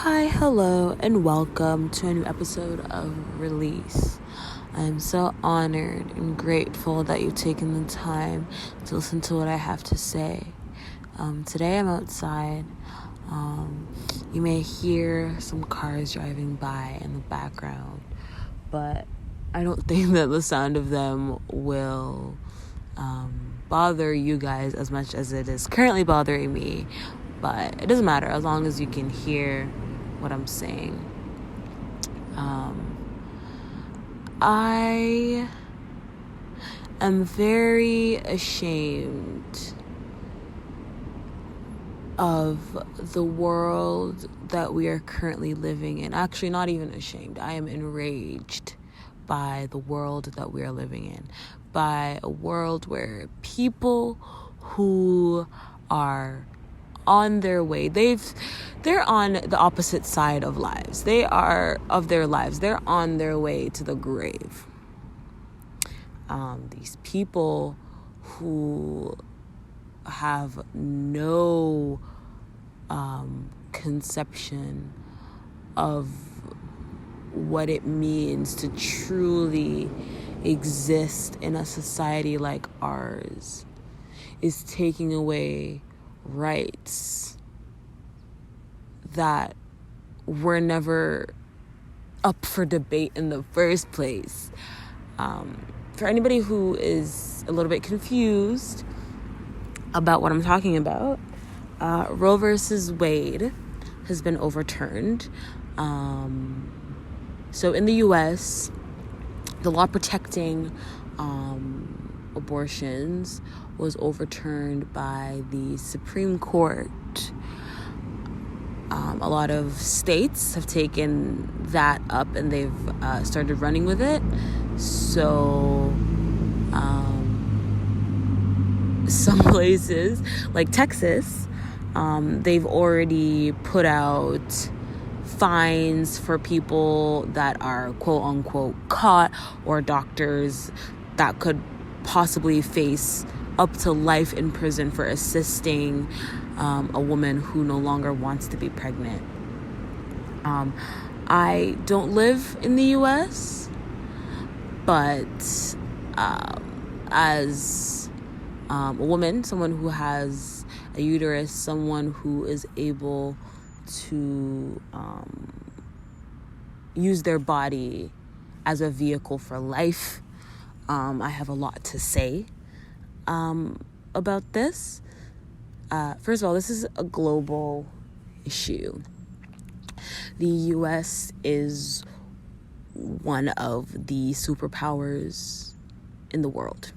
Hi, hello, and welcome to a new episode of Release. I'm so honored and grateful that you've taken the time to listen to what I have to say. Today I'm outside. You may hear some cars driving by in the background, but I don't think that the sound of them will bother you guys as much as it is currently bothering me. But it doesn't matter as long as you can hear what I'm saying. I am very ashamed of the world that we are currently living in. Actually, not even ashamed. I am enraged by the world that we are living in. By a world where people who are on their way, they're on the opposite side of lives. They are of their lives. They're on their way to the grave. These people who have no conception of what it means to truly exist in a society like ours is taking away rights that were never up for debate in the first place. For anybody who is a little bit confused about what I'm talking about, Roe versus Wade has been overturned. So in the U.S., the law protecting abortions was overturned by the Supreme Court. A lot of states have taken that up and they've started running with it. So some places like Texas, they've already put out fines for people that are quote unquote caught, or doctors that could possibly face up to life in prison for assisting a woman who no longer wants to be pregnant. I don't live in the U.S., but as a woman, someone who has a uterus, someone who is able to use their body as a vehicle for life, I have a lot to say about this. First of all, this is a global issue. The U.S. is one of the superpowers in the world.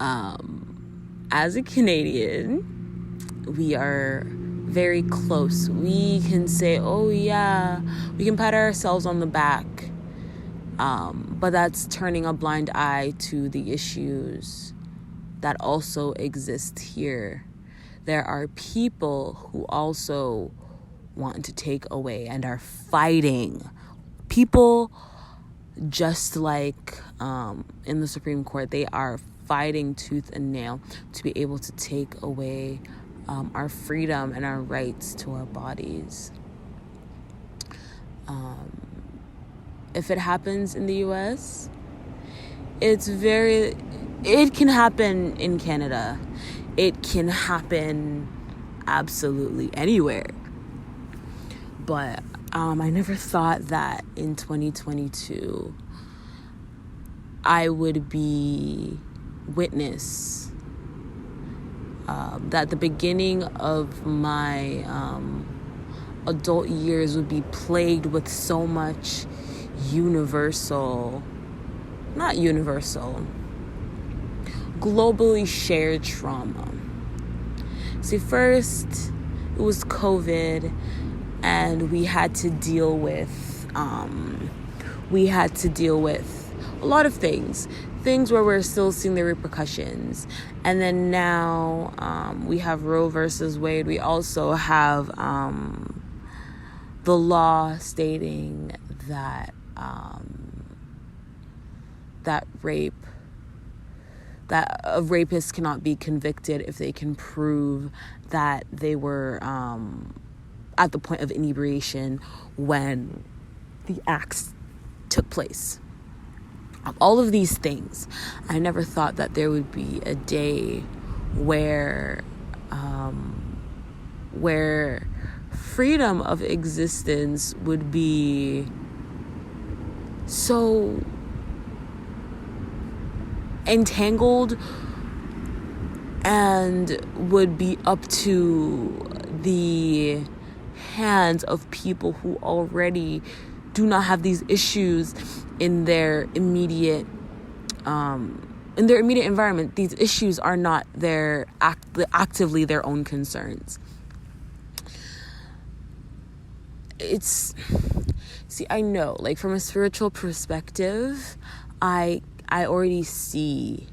As a Canadian, we are very close. We can say, oh yeah, we can pat ourselves on the back. But that's turning a blind eye to the issues that also exist here. There are people who also want to take away and are fighting. People just like in the Supreme Court, they are fighting tooth and nail to be able to take away our freedom and our rights to our bodies. If it happens in the U.S., it can happen in Canada. It can happen absolutely anywhere. But I never thought that in 2022 I would be witness that the beginning of my adult years would be plagued with so much globally shared trauma. See, first it was COVID, and we had to deal with a lot of things where we're still seeing the repercussions. And then now we have Roe versus Wade. We also have the law stating that a rapist cannot be convicted if they can prove that they were at the point of inebriation when the acts took place. All of these things, I never thought that there would be a day where freedom of existence would be so entangled and would be up to the hands of people who already do not have these issues in their immediate environment. These issues are not actively their own concerns. I know, like, from a spiritual perspective, I already see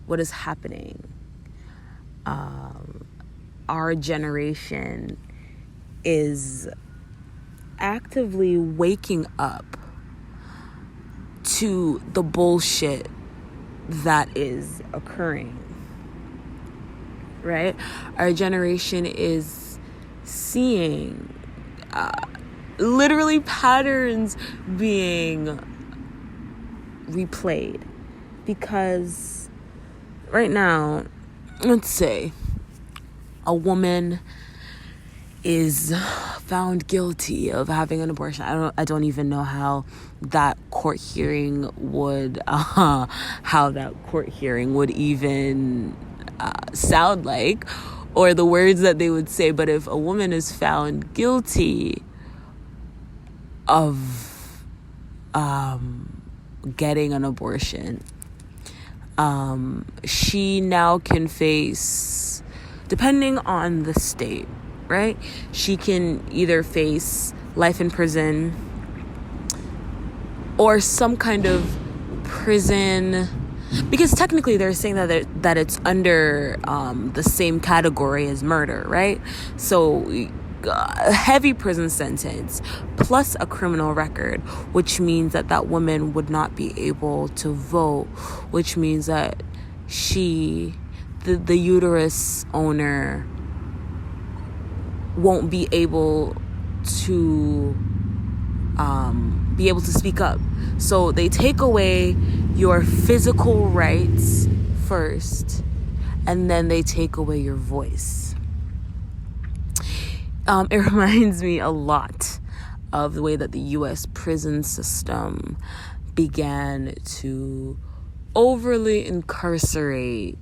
what is happening. Our generation is actively waking up to the bullshit that is occurring, right? Our generation is seeing literally patterns being replayed, because right now, let's say a woman is found guilty of having an abortion. I don't even know how that court hearing would even sound like, or the words that they would say. But if a woman is found guilty of getting an abortion, she now can face, depending on the state, right? She can either face life in prison or some kind of prison, because technically they're saying that it's under the same category as murder, right? So a heavy prison sentence plus a criminal record, which means that woman would not be able to vote, which means that the uterus owner won't be able to speak up. So they take away your physical rights first, and then they take away your voice. It reminds me a lot of the way that the U.S. prison system began to overly incarcerate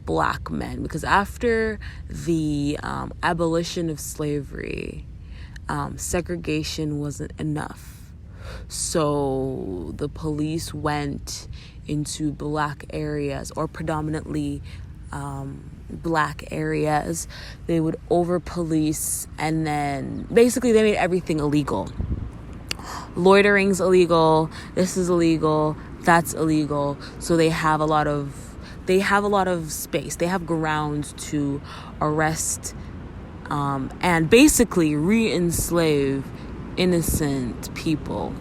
Black men, because after the abolition of slavery, segregation wasn't enough. So the police went into Black areas, or predominantly Black areas. They would over police, and then basically they made everything illegal. Loitering's illegal, this is illegal, that's illegal. So they have a lot of space. They have grounds to arrest and basically re-enslave innocent people.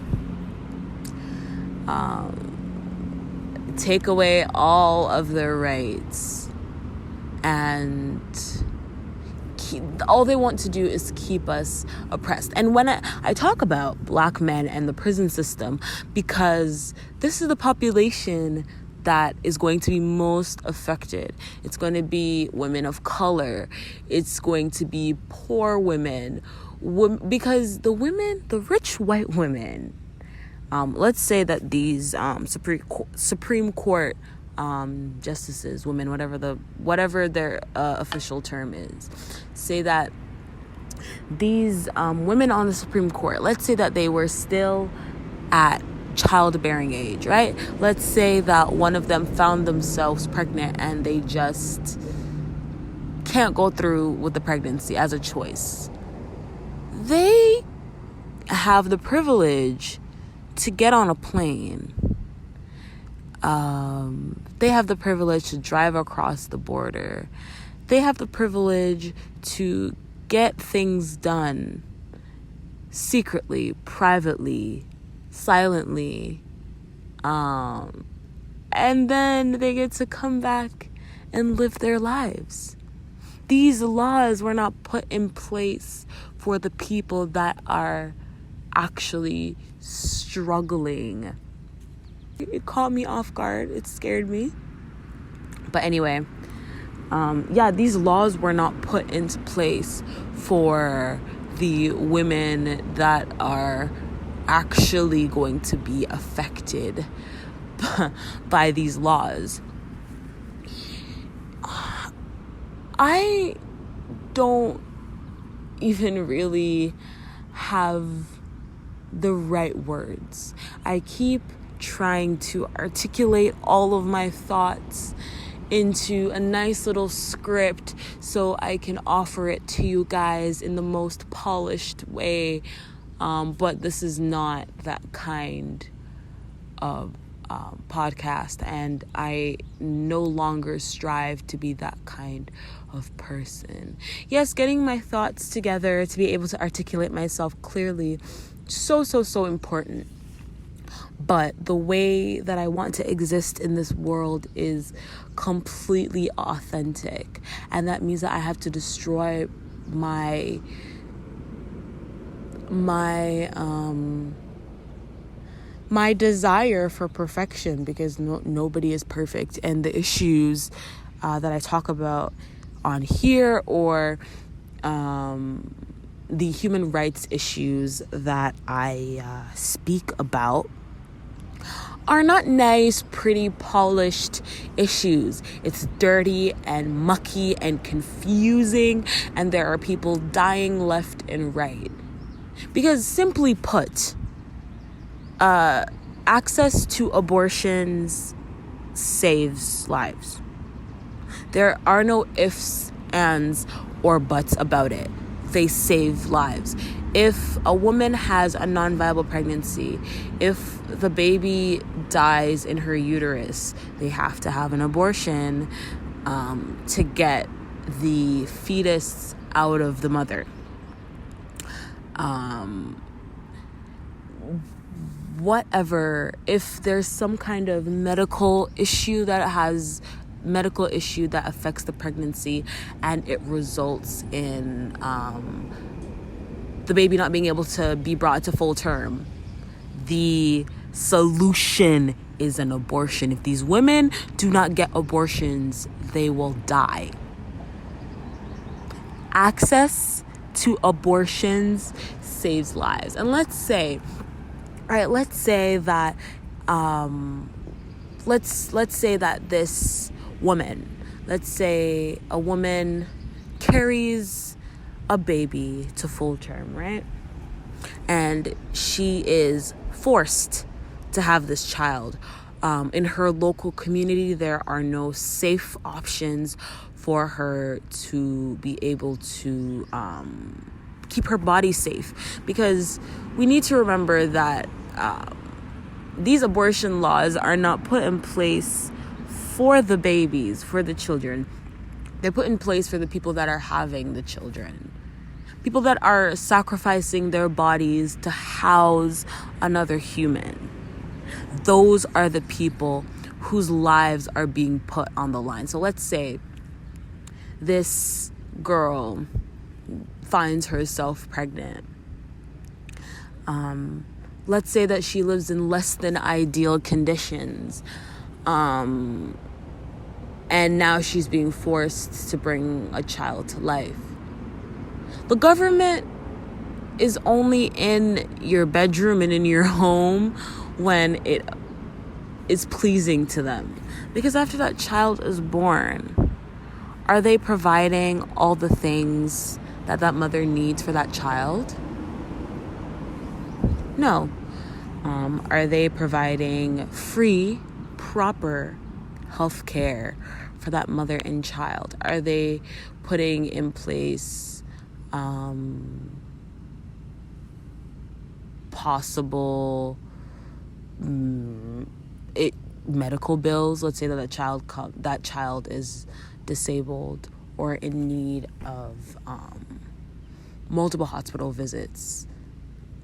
Take away all of their rights, and all they want to do is keep us oppressed. And when I talk about Black men and the prison system, because this is the population that is going to be most affected. It's going to be women of color. It's going to be poor women. Because the rich white women, let's say that these Supreme Court justices, women, whatever their official term is, say that these women on the Supreme Court, let's say that they were still at childbearing age, right? Let's say that one of them found themselves pregnant and they just can't go through with the pregnancy as a choice. They have the privilege to get on a plane. They have the privilege to drive across the border. They have the privilege to get things done secretly, privately, silently, and then they get to come back and live their lives. These laws were not put in place for the people that are actually struggling. It caught me off guard. It scared me. But anyway, these laws were not put into place for the women that are actually going to be affected by these laws. I don't even really have the right words. I keep trying to articulate all of my thoughts into a nice little script so I can offer it to you guys in the most polished way. But this is not that kind of podcast, and I no longer strive to be that kind of person. Yes, getting my thoughts together to be able to articulate myself clearly, so important. But the way that I want to exist in this world is completely authentic. And that means that I have to destroy my desire for perfection, because nobody is perfect. And the issues that I talk about on here, or the human rights issues that I speak about, are not nice, pretty, polished issues. It's dirty and mucky and confusing, and there are people dying left and right. Because simply put, access to abortions saves lives. There are no ifs, ands, or buts about it. They save lives. If a woman has a non-viable pregnancy, if the baby dies in her uterus, they have to have an abortion to get the fetus out of the mother. Whatever, if there's some kind of medical issue that affects the pregnancy and it results in the baby not being able to be brought to full term, the solution is an abortion. If these women do not get abortions, they will die. Access to abortions saves lives. And let's say that this woman, let's say a woman carries a baby to full term, right? And she is forced to have this child. In her local community, there are no safe options for her to be able to keep her body safe, because we need to remember that these abortion laws are not put in place for the babies, for the children. They're put in place for the people that are having the children. People that are sacrificing their bodies to house another human. Those are the people whose lives are being put on the line. So let's say this girl finds herself pregnant. Let's say that she lives in less than ideal conditions. And now she's being forced to bring a child to life. The government is only in your bedroom and in your home when it is pleasing to them. Because after that child is born, are they providing all the things that mother needs for that child? No. Are they providing free, proper health care for that mother and child? Are they putting in place possible medical bills? Let's say that that child is disabled or in need of multiple hospital visits.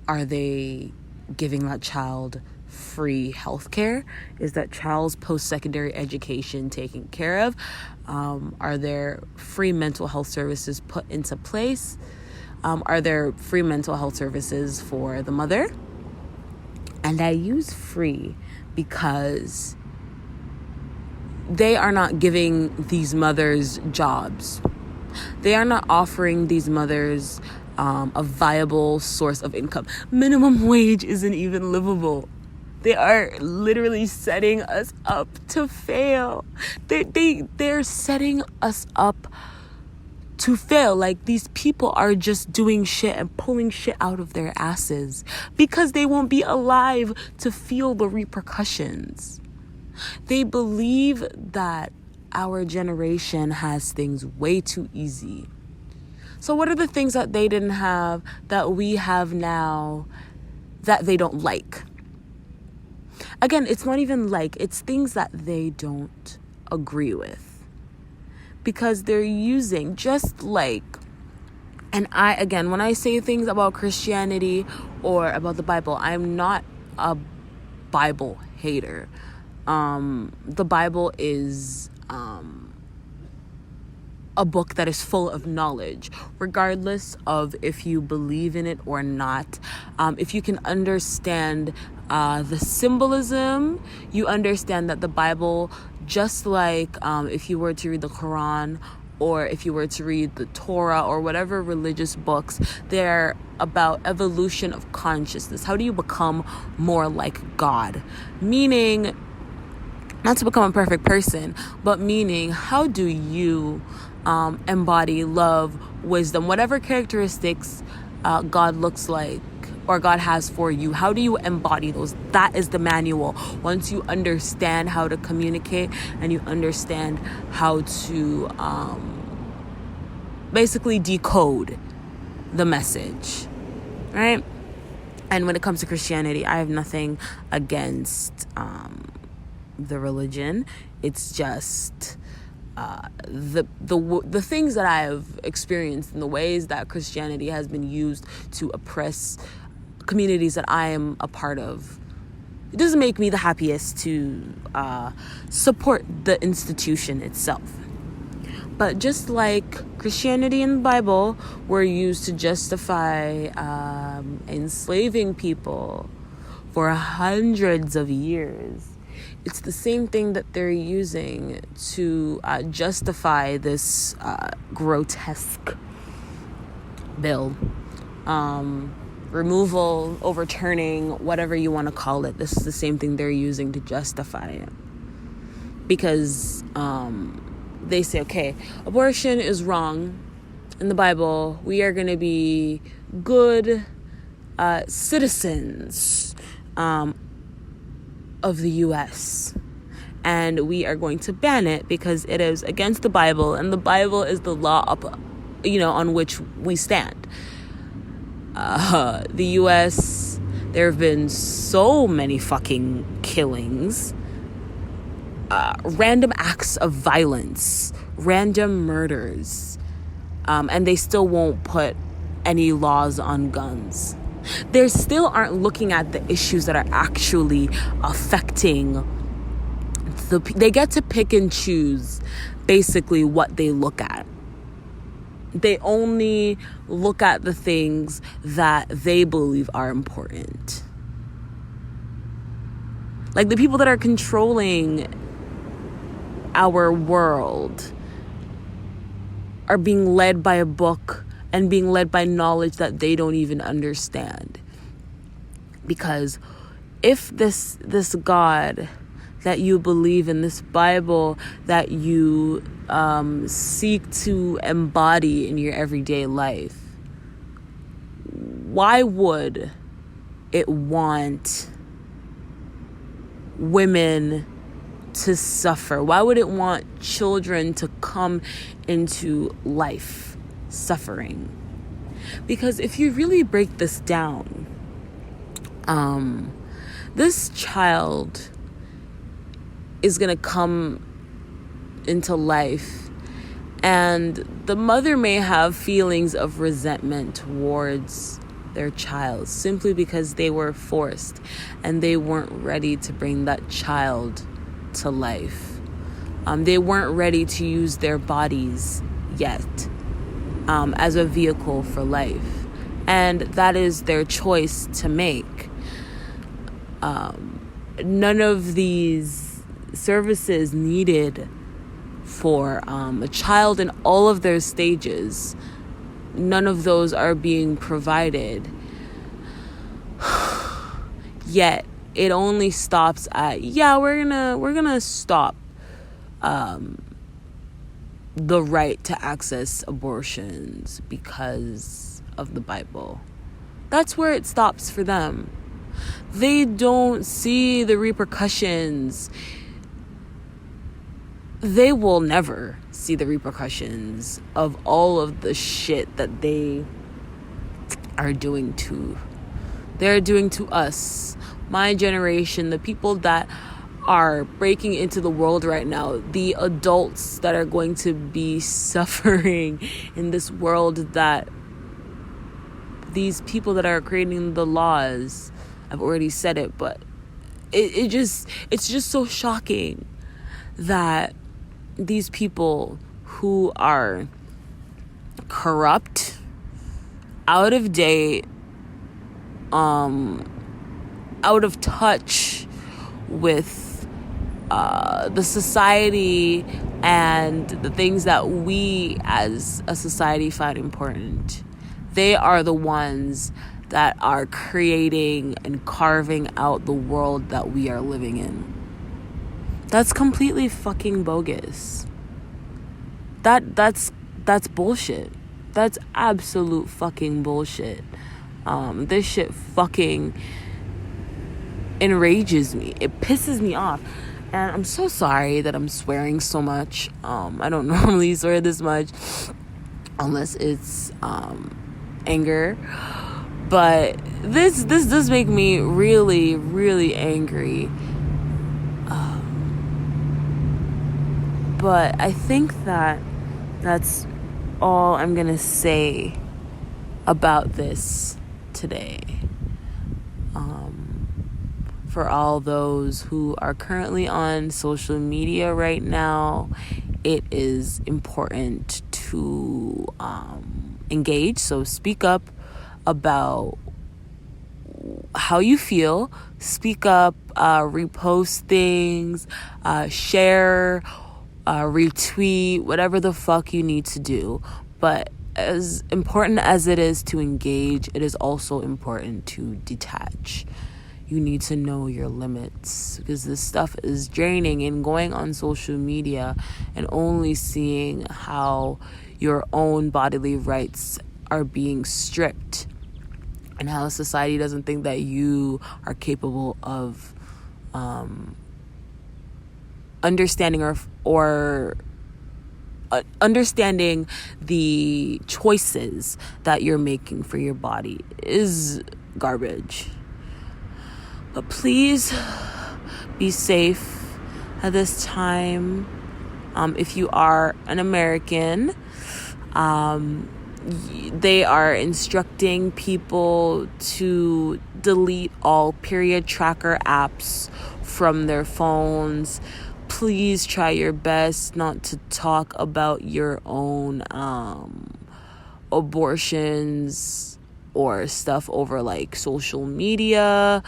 Are they giving that child free healthcare? Is that child's post-secondary education taken care of? Are there free mental health services put into place? Are there free mental health services for the mother? And I use free because they are not giving these mothers jobs. They are not offering these mothers a viable source of income. Minimum wage isn't even livable. They are literally setting us up to fail. They're setting us up to fail. Like, these people are just doing shit and pulling shit out of their asses because they won't be alive to feel the repercussions. They believe that our generation has things way too easy. So what are the things that they didn't have that we have now that they don't like? Again, it's not even like, it's things that they don't agree with. Because they're using, just like, and again, when I say things about Christianity or about the Bible, I'm not a Bible hater. The Bible is a book that is full of knowledge, regardless of if you believe in it or not. If you can understand the symbolism, you understand that the Bible, just like if you were to read the Quran or if you were to read the Torah or whatever religious books, they're about evolution of consciousness. How do you become more like God? Meaning, not to become a perfect person, but meaning, how do you embody love, wisdom, whatever characteristics God looks like or God has for you? How do you embody those? That is the manual. Once you understand how to communicate and you understand how to basically decode the message, right? And when it comes to Christianity, I have nothing against the religion. It's just the things that I have experienced and the ways that Christianity has been used to oppress communities that I am a part of. It doesn't make me the happiest to support the institution itself. But just like Christianity and the Bible were used to justify enslaving people for hundreds of years, it's the same thing that they're using to justify this grotesque bill. Removal, overturning, whatever you want to call it. This is the same thing they're using to justify it. Because they say, okay, abortion is wrong in the Bible. We are going to be good citizens of the U.S. and we are going to ban it because it is against the Bible, and the Bible is the law on which we stand. The U.S., there have been so many fucking killings, random acts of violence, random murders, and they still won't put any laws on guns. They still aren't looking at the issues that are actually affecting they get to pick and choose basically what they look at. They only look at the things that they believe are important. Like, the people that are controlling our world are being led by a book and being led by knowledge that they don't even understand. Because if this God that you believe in, this Bible that you seek to embody in your everyday life, why would it want women to suffer? Why would it want children to come into life suffering? Because if you really break this down, this child is going to come into life, and the mother may have feelings of resentment towards their child simply because they were forced and they weren't ready to bring that child to life. They weren't ready to use their bodies yet as a vehicle for life. And that is their choice to make. None of these services needed for a child in all of their stages, none of those are being provided. Yet it only stops at, we're gonna stop the right to access abortions because of the Bible. That's where it stops for them. They don't see the repercussions. They will never see the repercussions of all of the shit that they're doing to us, my generation, the people that are breaking into the world right now, the adults that are going to be suffering in this world, that these people that are creating the laws, I've already said it, but it's just so shocking that these people who are corrupt, out of date, out of touch with the society and the things that we as a society find important, they are the ones that are creating and carving out the world that we are living in. That's completely fucking bogus. That's bullshit. That's absolute fucking bullshit. This shit fucking enrages me. It pisses me off. And I'm so sorry that I'm swearing so much. I don't normally swear this much unless it's anger. But this does make me really, really angry. But I think that's all I'm gonna say about this today. For all those who are currently on social media right now, it is important to engage. So speak up about how you feel. Speak up, repost things, share, retweet, whatever the fuck you need to do. But as important as it is to engage, it is also important to detach. You need to know your limits, because this stuff is draining, and going on social media and only seeing how your own bodily rights are being stripped and how society doesn't think that you are capable of understanding or understanding the choices that you're making for your body is garbage. But please be safe at this time. If you are an American, they are instructing people to delete all period tracker apps from their phones. Please try your best not to talk about your own abortions or stuff over like social media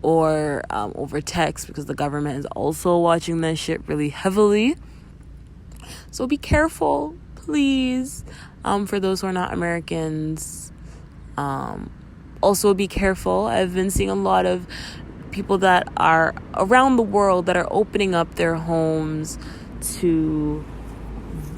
or over text, because the government is also watching that shit really heavily. So be careful, please. For those who are not Americans, also be careful. I've been seeing a lot of people that are around the world that are opening up their homes to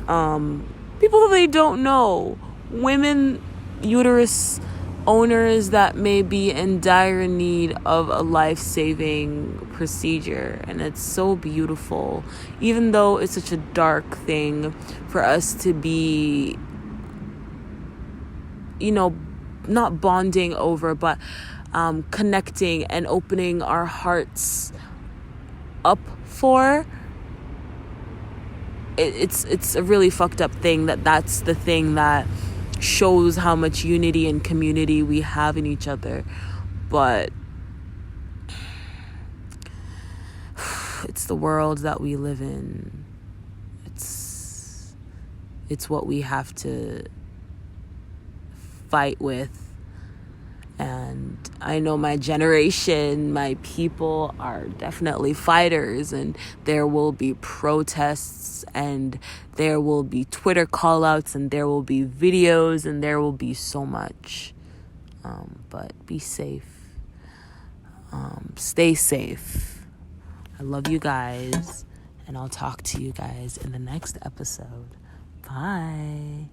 people that they don't know, women, uterus owners that may be in dire need of a life-saving procedure. And it's so beautiful, even though it's such a dark thing for us to be, not bonding over, but connecting and opening our hearts up for. It's a really fucked up thing that's the thing that shows how much unity and community we have in each other. But it's the world that we live in. It's what we have to fight with. And I know my generation, my people are definitely fighters, and there will be protests, and there will be Twitter call-outs, and there will be videos, and there will be so much. But be safe. Stay safe. I love you guys, and I'll talk to you guys in the next episode. Bye.